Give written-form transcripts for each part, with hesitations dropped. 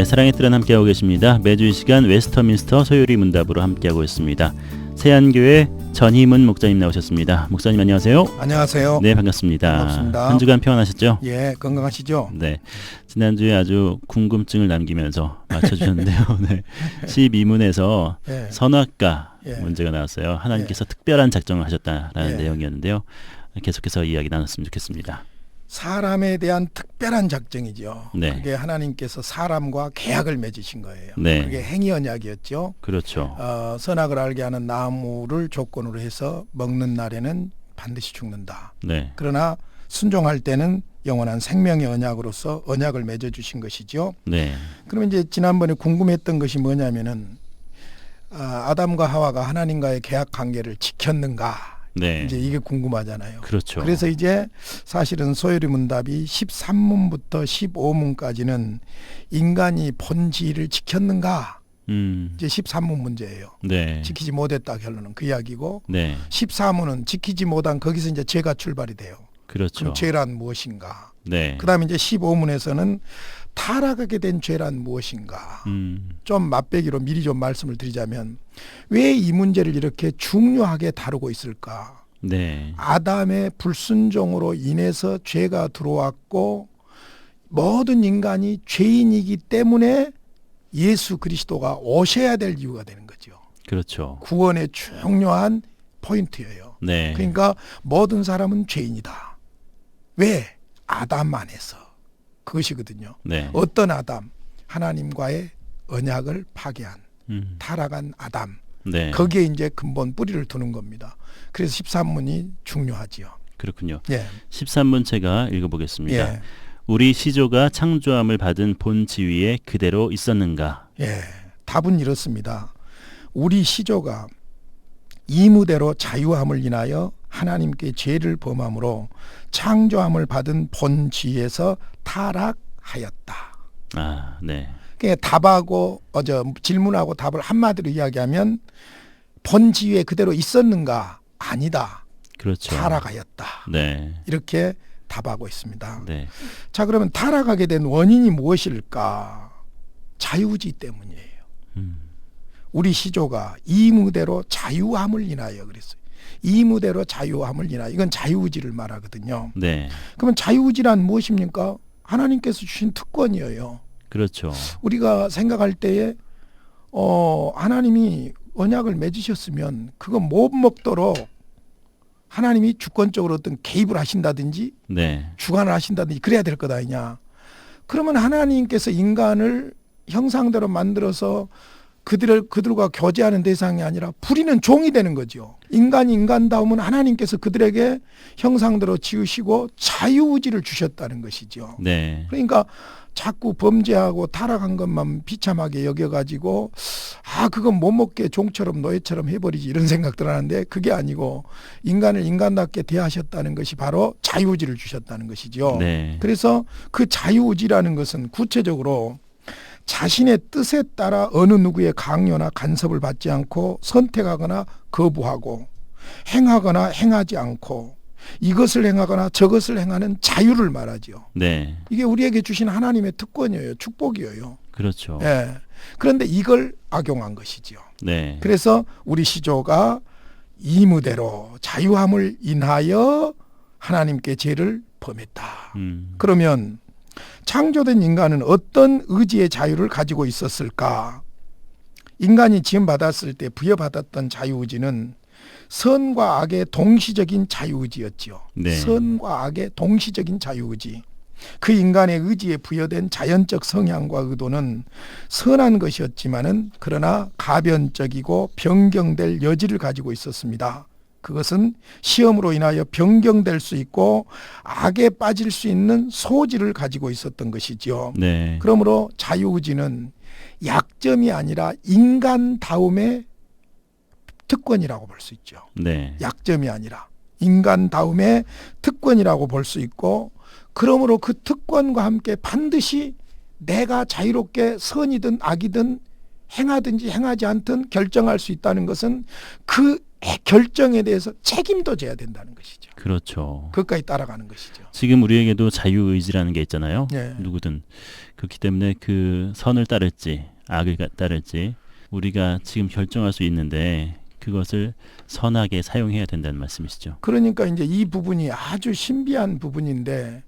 네, 사랑의 틀은 함께하고 계십니다. 매주 이 시간 웨스터민스터 소요리 문답으로 함께하고 있습니다. 세안교회 전희문 목사님 나오셨습니다. 목사님 안녕하세요. 안녕하세요. 네, 반갑습니다. 반갑습니다. 한 주간 평안하셨죠? 예, 건강하시죠? 네, 지난주에 아주 궁금증을 남기면서 맞춰주셨는데요. 네, 12문에서 예. 선악과 예. 문제가 나왔어요. 하나님께서 특별한 작정을 하셨다라는 예. 내용이었는데요. 계속해서 이야기 나눴으면 좋겠습니다. 사람에 대한 특별한 작정이죠. 네. 그게 하나님께서 사람과 계약을 맺으신 거예요. 네. 그게 행위 언약이었죠. 그렇죠. 선악을 알게 하는 나무를 조건으로 해서 먹는 날에는 반드시 죽는다. 네, 그러나 순종할 때는 영원한 생명의 언약으로서 언약을 맺어주신 것이죠. 네, 그러면 이제 지난번에 궁금했던 것이 뭐냐면은 아담과 하와가 하나님과의 계약 관계를 지켰는가? 네. 이제 이게 궁금하잖아요. 그렇죠. 그래서 이제 사실은 소요리 문답이 13문부터 15문까지는 인간이 본질을 지켰는가? 이제 13문 문제예요. 네, 지키지 못했다 결론은 그 이야기고, 네, 14문은 지키지 못한 거기서 이제 죄가 출발이 돼요. 그렇죠. 그럼 죄란 무엇인가? 네, 그다음에 이제 15문에서는 타락하게 된 죄란 무엇인가? 좀 맛배기로 미리 좀 말씀을 드리자면 왜 이 문제를 이렇게 중요하게 다루고 있을까? 네, 아담의 불순종으로 인해서 죄가 들어왔고 모든 인간이 죄인이기 때문에 예수 그리스도가 오셔야 될 이유가 되는 거죠. 그렇죠. 구원의 중요한 포인트예요. 네, 그러니까 모든 사람은 죄인이다. 왜? 아담 안에서. 그것이거든요. 네, 어떤 아담? 하나님과의 언약을 파괴한 타락한 아담. 네, 거기에 이제 근본 뿌리를 두는 겁니다. 그래서 13문이 중요하지요. 그렇군요. 예. 13문 제가 읽어보겠습니다. 예. 우리 시조가 창조함을 받은 본 지위에 그대로 있었는가? 예. 답은 이렇습니다. 우리 시조가 이무대로 자유함을 인하여 하나님께 죄를 범함으로 창조함을 받은 본 지위에서 타락하였다. 아, 네, 그러니까 답하고 질문하고 답을 한마디로 이야기하면 본 지위에 그대로 있었는가? 아니다. 그렇죠. 타락하였다. 네, 이렇게 답하고 있습니다. 네, 자, 그러면 타락하게 된 원인이 무엇일까? 자유의지 때문이에요. 우리 시조가 이무대로 자유함을 인하여 그랬어요. 이무대로 자유함을 인하여. 이건 자유의지를 말하거든요. 네, 그러면 자유의지란 무엇입니까? 하나님께서 주신 특권이에요. 그렇죠. 우리가 생각할 때에 하나님이 언약을 맺으셨으면 그거 못 먹도록 하나님이 주권적으로 어떤 개입을 하신다든지 네, 주관을 하신다든지 그래야 될 것 아니냐. 그러면 하나님께서 인간을 형상대로 만들어서 그들과 교제하는 대상이 아니라 부리는 종이 되는 거죠. 인간이 인간다우면 하나님께서 그들에게 형상대로 지으시고 자유의지를 주셨다는 것이죠. 네, 그러니까 자꾸 범죄하고 타락한 것만 비참하게 여겨가지고 그건 못 먹게 종처럼 노예처럼 해버리지 이런 생각들 하는데 그게 아니고 인간을 인간답게 대하셨다는 것이 바로 자유의지를 주셨다는 것이죠. 네, 그래서 그 자유의지라는 것은 구체적으로 자신의 뜻에 따라 어느 누구의 강요나 간섭을 받지 않고 선택하거나 거부하고 행하거나 행하지 않고 이것을 행하거나 저것을 행하는 자유를 말하죠. 네, 이게 우리에게 주신 하나님의 특권이에요. 축복이에요. 그렇죠. 예. 그런데 이걸 악용한 것이죠. 네, 그래서 우리 시조가 이무대로 자유함을 인하여 하나님께 죄를 범했다. 그러면 창조된 인간은 어떤 의지의 자유를 가지고 있었을까? 인간이 지음받았을 때 부여받았던 자유의지는 선과 악의 동시적인 자유의지였지요. 네. 선과 악의 동시적인 자유의지. 그 인간의 의지에 부여된 자연적 성향과 의도는 선한 것이었지만은 그러나 가변적이고 변경될 여지를 가지고 있었습니다. 그것은 시험으로 인하여 변경될 수 있고 악에 빠질 수 있는 소질을 가지고 있었던 것이죠. 네, 그러므로 자유의지는 약점이 아니라 인간다움의 특권이라고 볼 수 있죠. 네, 약점이 아니라 인간다움의 특권이라고 볼 수 있고 그러므로 그 특권과 함께 반드시 내가 자유롭게 선이든 악이든 행하든지 행하지 않든 결정할 수 있다는 것은 그 결정에 대해서 책임도 져야 된다는 것이죠. 그렇죠. 그것까지 따라가는 것이죠. 지금 우리에게도 자유의지라는 게 있잖아요. 예. 누구든. 그렇기 때문에 그 선을 따를지 악을 따를지 우리가 지금 결정할 수 있는데 그것을 선하게 사용해야 된다는 말씀이시죠. 그러니까 이제 이 부분이 아주 신비한 부분인데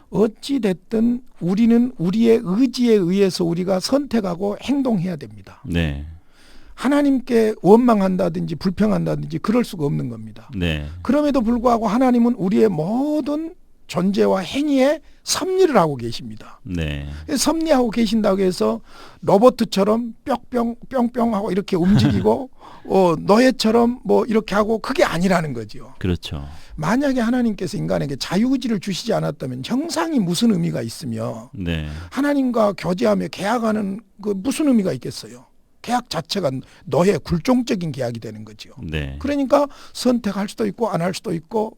어찌 됐든 우리는 우리의 의지에 의해서 우리가 선택하고 행동해야 됩니다. 네. 하나님께 원망한다든지 불평한다든지 그럴 수가 없는 겁니다. 네. 그럼에도 불구하고 하나님은 우리의 모든 존재와 행위에 섭리를 하고 계십니다. 네. 섭리하고 계신다고 해서 로봇처럼 뿅뿅 하고 이렇게 움직이고 노예처럼 뭐 이렇게 하고 그게 아니라는 거죠. 그렇죠. 만약에 하나님께서 인간에게 자유의지를 주시지 않았다면 형상이 무슨 의미가 있으며 네. 하나님과 교제하며 계약하는 그 무슨 의미가 있겠어요. 계약 자체가 노예 굴종적인 계약이 되는 거죠. 네. 그러니까 선택할 수도 있고 안 할 수도 있고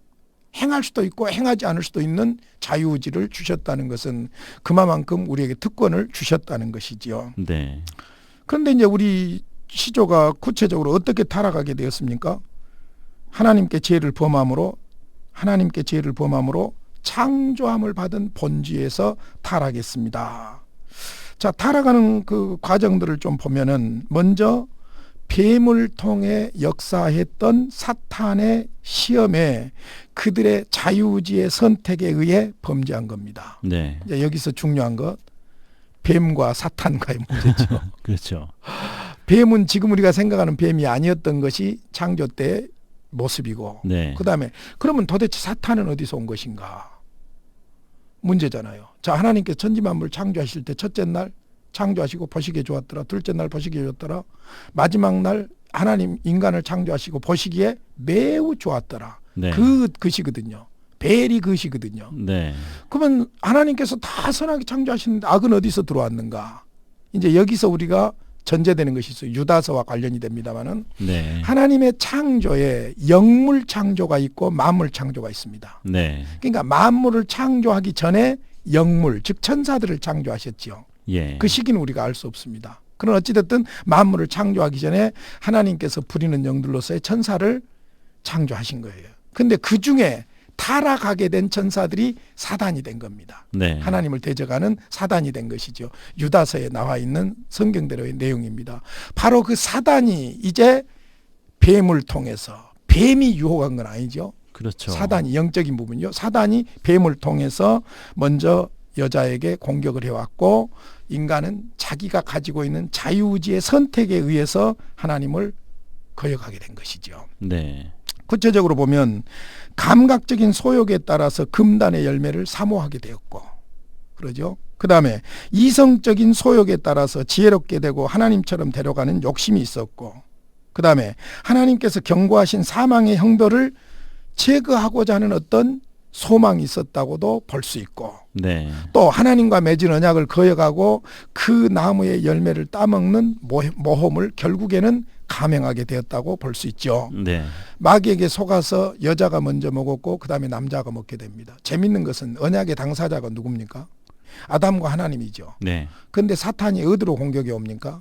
행할 수도 있고 행하지 않을 수도 있는 자유의지를 주셨다는 것은 그만큼 우리에게 특권을 주셨다는 것이지요. 네. 그런데 이제 우리 시조가 구체적으로 어떻게 타락하게 되었습니까? 하나님께 죄를 범함으로 창조함을 받은 본주에서 타락했습니다. 자, 타락하는 그 과정들을 좀 보면은 먼저 뱀을 통해 역사했던 사탄의 시험에 그들의 자유의지의 선택에 의해 범죄한 겁니다. 네. 이제 여기서 중요한 것 뱀과 사탄과의 문제죠. 그렇죠. 뱀은 지금 우리가 생각하는 뱀이 아니었던 것이 창조 때의 모습이고 네. 그다음에 그러면 도대체 사탄은 어디서 온 것인가? 문제잖아요. 자, 하나님께서 천지만물을 창조하실 때 첫째 날 창조하시고 보시기에 좋았더라. 둘째 날 보시기에 좋았더라. 마지막 날 하나님 인간을 창조하시고 보시기에 매우 좋았더라. 네. 그것이거든요. 벨이 그것이거든요. 네. 그러면 하나님께서 다 선하게 창조하시는데 악은 어디서 들어왔는가? 이제 여기서 우리가 전제되는 것이 있어요. 유다서와 관련이 됩니다만은 네. 하나님의 창조에 영물 창조가 있고 만물 창조가 있습니다. 네. 그러니까 만물을 창조하기 전에 영물, 즉 천사들을 창조하셨지요. 예. 그 시기는 우리가 알 수 없습니다. 그러나 어찌됐든 만물을 창조하기 전에 하나님께서 부리는 영들로서의 천사를 창조하신 거예요. 근데 그 중에 타락하게 된 천사들이 사단이 된 겁니다. 네. 하나님을 대적하는 사단이 된 것이죠. 유다서에 나와 있는 성경대로의 내용입니다. 바로 그 사단이 이제 뱀을 통해서 뱀이 유혹한 건 아니죠. 그렇죠. 사단이 영적인 부분이요. 사단이 뱀을 통해서 먼저 여자에게 공격을 해왔고 인간은 자기가 가지고 있는 자유의지의 선택에 의해서 하나님을 거역하게 된 것이죠. 네. 구체적으로 보면 감각적인 소욕에 따라서 금단의 열매를 사모하게 되었고 그러죠. 그 다음에 이성적인 소욕에 따라서 지혜롭게 되고 하나님처럼 데려가는 욕심이 있었고 그 다음에 하나님께서 경고하신 사망의 형벌을 제거하고자 하는 어떤 소망이 있었다고도 볼 수 있고 네. 또 하나님과 맺은 언약을 거역하고 그 나무의 열매를 따먹는 모험을 결국에는 감행하게 되었다고 볼 수 있죠. 네. 마귀에게 속아서 여자가 먼저 먹었고 그 다음에 남자가 먹게 됩니다. 재밌는 것은 언약의 당사자가 누굽니까? 아담과 하나님이죠. 네. 그런데 사탄이 어디로 공격이 옵니까?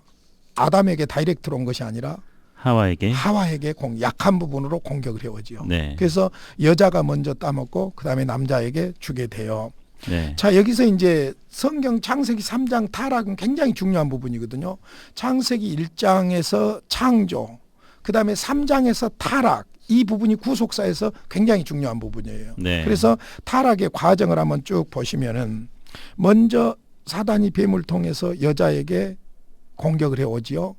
아담에게 다이렉트로 온 것이 아니라 하와에게. 하와에게 약한 부분으로 공격을 해오지요. 네. 그래서 여자가 먼저 따먹고 그 다음에 남자에게 주게 돼요. 네. 자, 여기서 이제 성경 창세기 3장 타락은 굉장히 중요한 부분이거든요. 창세기 1장에서 창조, 그 다음에 3장에서 타락, 이 부분이 구속사에서 굉장히 중요한 부분이에요. 네. 그래서 타락의 과정을 한번 쭉 보시면은 먼저 사단이 뱀을 통해서 여자에게 공격을 해오지요.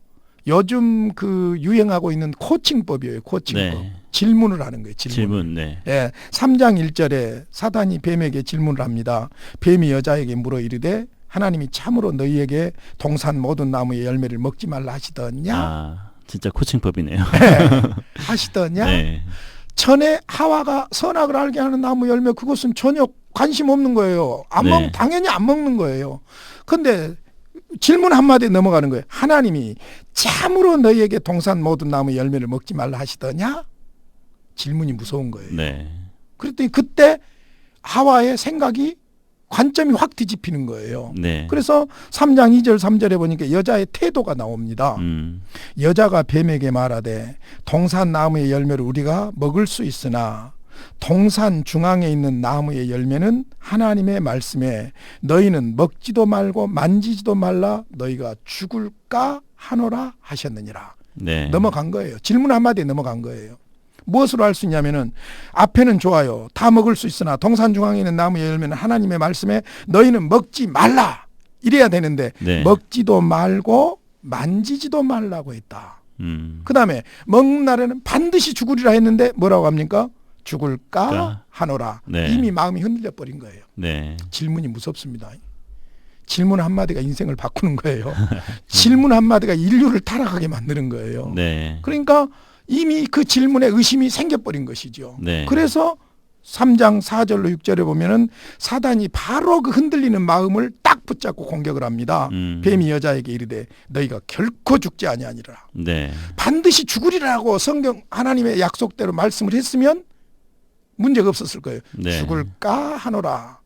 요즘 그 유행하고 있는 코칭법이에요. 코칭법. 네. 질문을 하는 거예요. 질문. 네. 예, 3장 1절에 사단이 뱀에게 질문을 합니다. 뱀이 여자에게 물어 이르되 하나님이 참으로 너희에게 동산 모든 나무의 열매를 먹지 말라 하시더냐? 아, 진짜 코칭법이네요. 네, 하시더냐? 네. 전에 하와가 선악을 알게 하는 나무 열매 그것은 전혀 관심 없는 거예요. 네. 당연히 안 먹는 거예요. 그런데 질문 한마디에 넘어가는 거예요. 하나님이 참으로 너희에게 동산 모든 나무 열매를 먹지 말라 하시더냐? 질문이 무서운 거예요. 네. 그랬더니 그때 하와의 생각이 관점이 확 뒤집히는 거예요. 네. 그래서 3장 2절 3절에 보니까 여자의 태도가 나옵니다. 여자가 뱀에게 말하되 동산 나무의 열매를 우리가 먹을 수 있으나 동산 중앙에 있는 나무의 열매는 하나님의 말씀에 너희는 먹지도 말고 만지지도 말라 너희가 죽을까 하노라 하셨느니라. 네. 넘어간 거예요. 질문 한마디에 넘어간 거예요. 무엇으로 할 수 있냐면은 앞에는 좋아요. 다 먹을 수 있으나 동산 중앙에 있는 나무의 열매는 하나님의 말씀에 너희는 먹지 말라. 이래야 되는데 네. 먹지도 말고 만지지도 말라고 했다. 그 다음에 먹는 날에는 반드시 죽으리라 했는데 뭐라고 합니까? 죽을까 하노라. 네. 이미 마음이 흔들려 버린 거예요. 네. 질문이 무섭습니다. 질문 한마디가 인생을 바꾸는 거예요. 질문 한마디가 인류를 타락하게 만드는 거예요. 네. 그러니까 이미 그 질문에 의심이 생겨버린 것이죠. 네. 그래서 3장 4절로 6절에 보면은 사단이 바로 그 흔들리는 마음을 딱 붙잡고 공격을 합니다. 뱀이 여자에게 이르되 너희가 결코 죽지 아니하니라. 네. 반드시 죽으리라고 성경 하나님의 약속대로 말씀을 했으면 문제가 없었을 거예요. 네. 죽을까 하노라.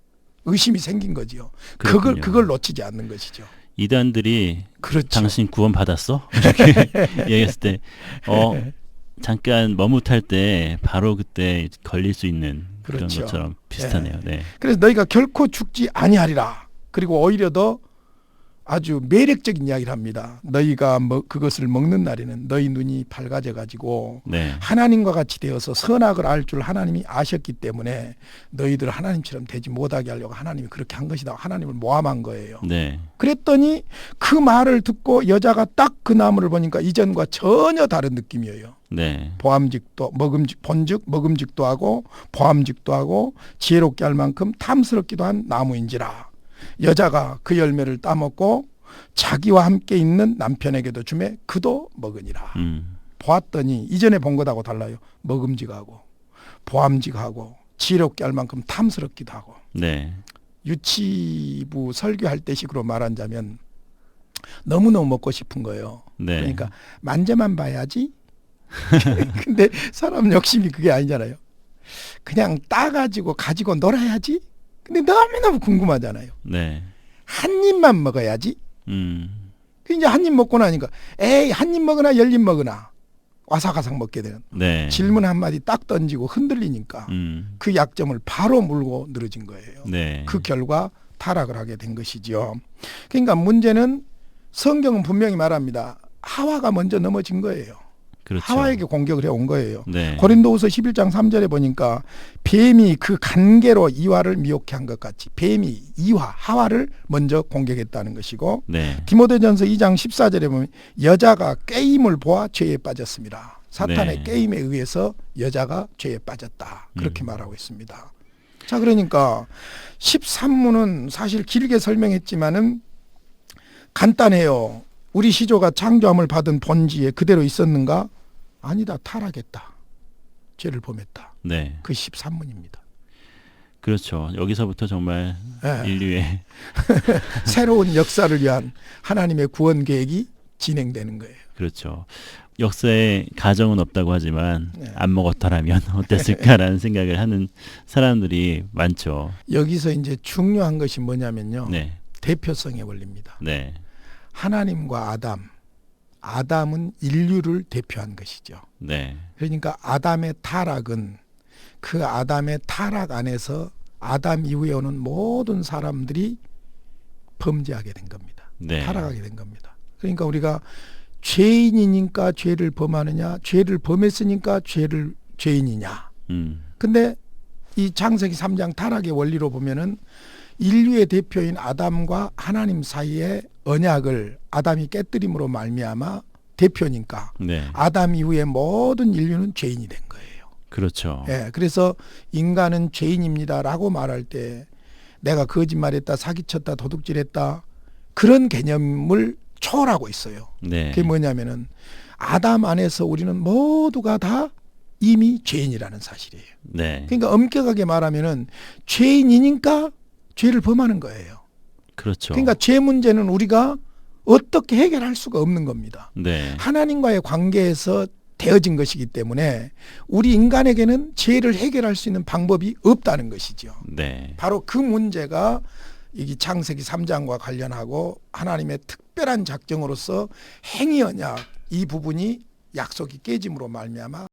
의심이 생긴 거지요. 그렇군요. 그걸 놓치지 않는 것이죠. 이단들이 그렇죠. 당신 구원 받았어? 이렇게 얘기했을 때 잠깐 머뭇할 때 바로 그때 걸릴 수 있는 그런 그렇죠. 것처럼 비슷하네요. 네. 그래서 너희가 결코 죽지 아니하리라. 그리고 오히려 더 아주 매력적인 이야기를 합니다. 너희가 그것을 먹는 날에는 너희 눈이 밝아져 가지고 네. 하나님과 같이 되어서 선악을 알 줄 하나님이 아셨기 때문에 너희들 하나님처럼 되지 못하게 하려고 하나님이 그렇게 한 것이다. 하나님을 모함한 거예요. 네. 그랬더니 그 말을 듣고 여자가 딱 그 나무를 보니까 이전과 전혀 다른 느낌이에요. 네. 보암직도 본즉 먹음직도 하고 보암직도 하고 지혜롭게 할 만큼 탐스럽기도 한 나무인지라. 여자가 그 열매를 따먹고 자기와 함께 있는 남편에게도 주매 그도 먹으니라. 보았더니 이전에 본 것하고 달라요. 먹음직하고 보암직하고 지혜롭게 할 만큼 탐스럽기도 하고. 네. 유치부 설교할 때 식으로 말한다면 너무너무 먹고 싶은 거예요. 네. 그러니까 만져만 봐야지. 근데 사람 욕심이 그게 아니잖아요. 그냥 따가지고 가지고 놀아야지. 근데 너무너무 궁금하잖아요. 네. 한 입만 먹어야지. 이제 한 입 먹고 나니까 에이 한 입 먹으나 10입 먹으나 와사가삭 먹게 되는. 네. 질문 한마디 딱 던지고 흔들리니까 그 약점을 바로 물고 늘어진 거예요. 네. 그 결과 타락을 하게 된 것이죠. 그러니까 문제는 성경은 분명히 말합니다. 하와가 먼저 넘어진 거예요. 그렇죠. 하와에게 공격을 해온 거예요. 네. 고린도후서 11장 3절에 보니까 뱀이 그 간계로 이와를 미혹해 한 것 같이 뱀이 하와를 먼저 공격했다는 것이고 네. 디모데전서 2장 14절에 보면 여자가 게임을 보아 죄에 빠졌습니다. 사탄의 네. 게임에 의해서 여자가 죄에 빠졌다. 그렇게 말하고 있습니다. 자, 그러니까 13문은 사실 길게 설명했지만은 간단해요. 우리 시조가 창조함을 받은 본지에 그대로 있었는가? 아니다. 타락했다. 죄를 범했다. 네. 그 13문입니다. 그렇죠. 여기서부터 정말 네. 인류의 새로운 역사를 위한 하나님의 구원 계획이 진행되는 거예요. 그렇죠. 역사에 가정은 없다고 하지만 네. 안 먹었더라면 어땠을까라는 생각을 하는 사람들이 많죠. 여기서 이제 중요한 것이 뭐냐면요. 네. 대표성의 원리입니다. 네. 하나님과 아담은 인류를 대표한 것이죠. 네. 그러니까 아담의 타락은 그 아담의 타락 안에서 아담 이후에 오는 모든 사람들이 범죄하게 된 겁니다. 네. 타락하게 된 겁니다. 그러니까 우리가 죄인이니까 죄를 범하느냐, 죄를 범했으니까 죄인이냐. 근데 이 창세기 3장 타락의 원리로 보면은 인류의 대표인 아담과 하나님 사이의 언약을 아담이 깨뜨림으로 말미암아 대표니까 네. 아담 이후에 모든 인류는 죄인이 된 거예요. 그렇죠. 예, 그래서 인간은 죄인입니다라고 말할 때 내가 거짓말했다, 사기쳤다, 도둑질했다 그런 개념을 초월하고 있어요. 네. 그게 뭐냐면은 아담 안에서 우리는 모두가 다 이미 죄인이라는 사실이에요. 네. 그러니까 엄격하게 말하면은 죄인이니까 죄를 범하는 거예요. 그렇죠. 그러니까 죄 문제는 우리가 어떻게 해결할 수가 없는 겁니다. 네. 하나님과의 관계에서 되어진 것이기 때문에 우리 인간에게는 죄를 해결할 수 있는 방법이 없다는 것이죠. 네. 바로 그 문제가 이 창세기 3장과 관련하고 하나님의 특별한 작정으로서 행위 언약 이 부분이 약속이 깨짐으로 말미암아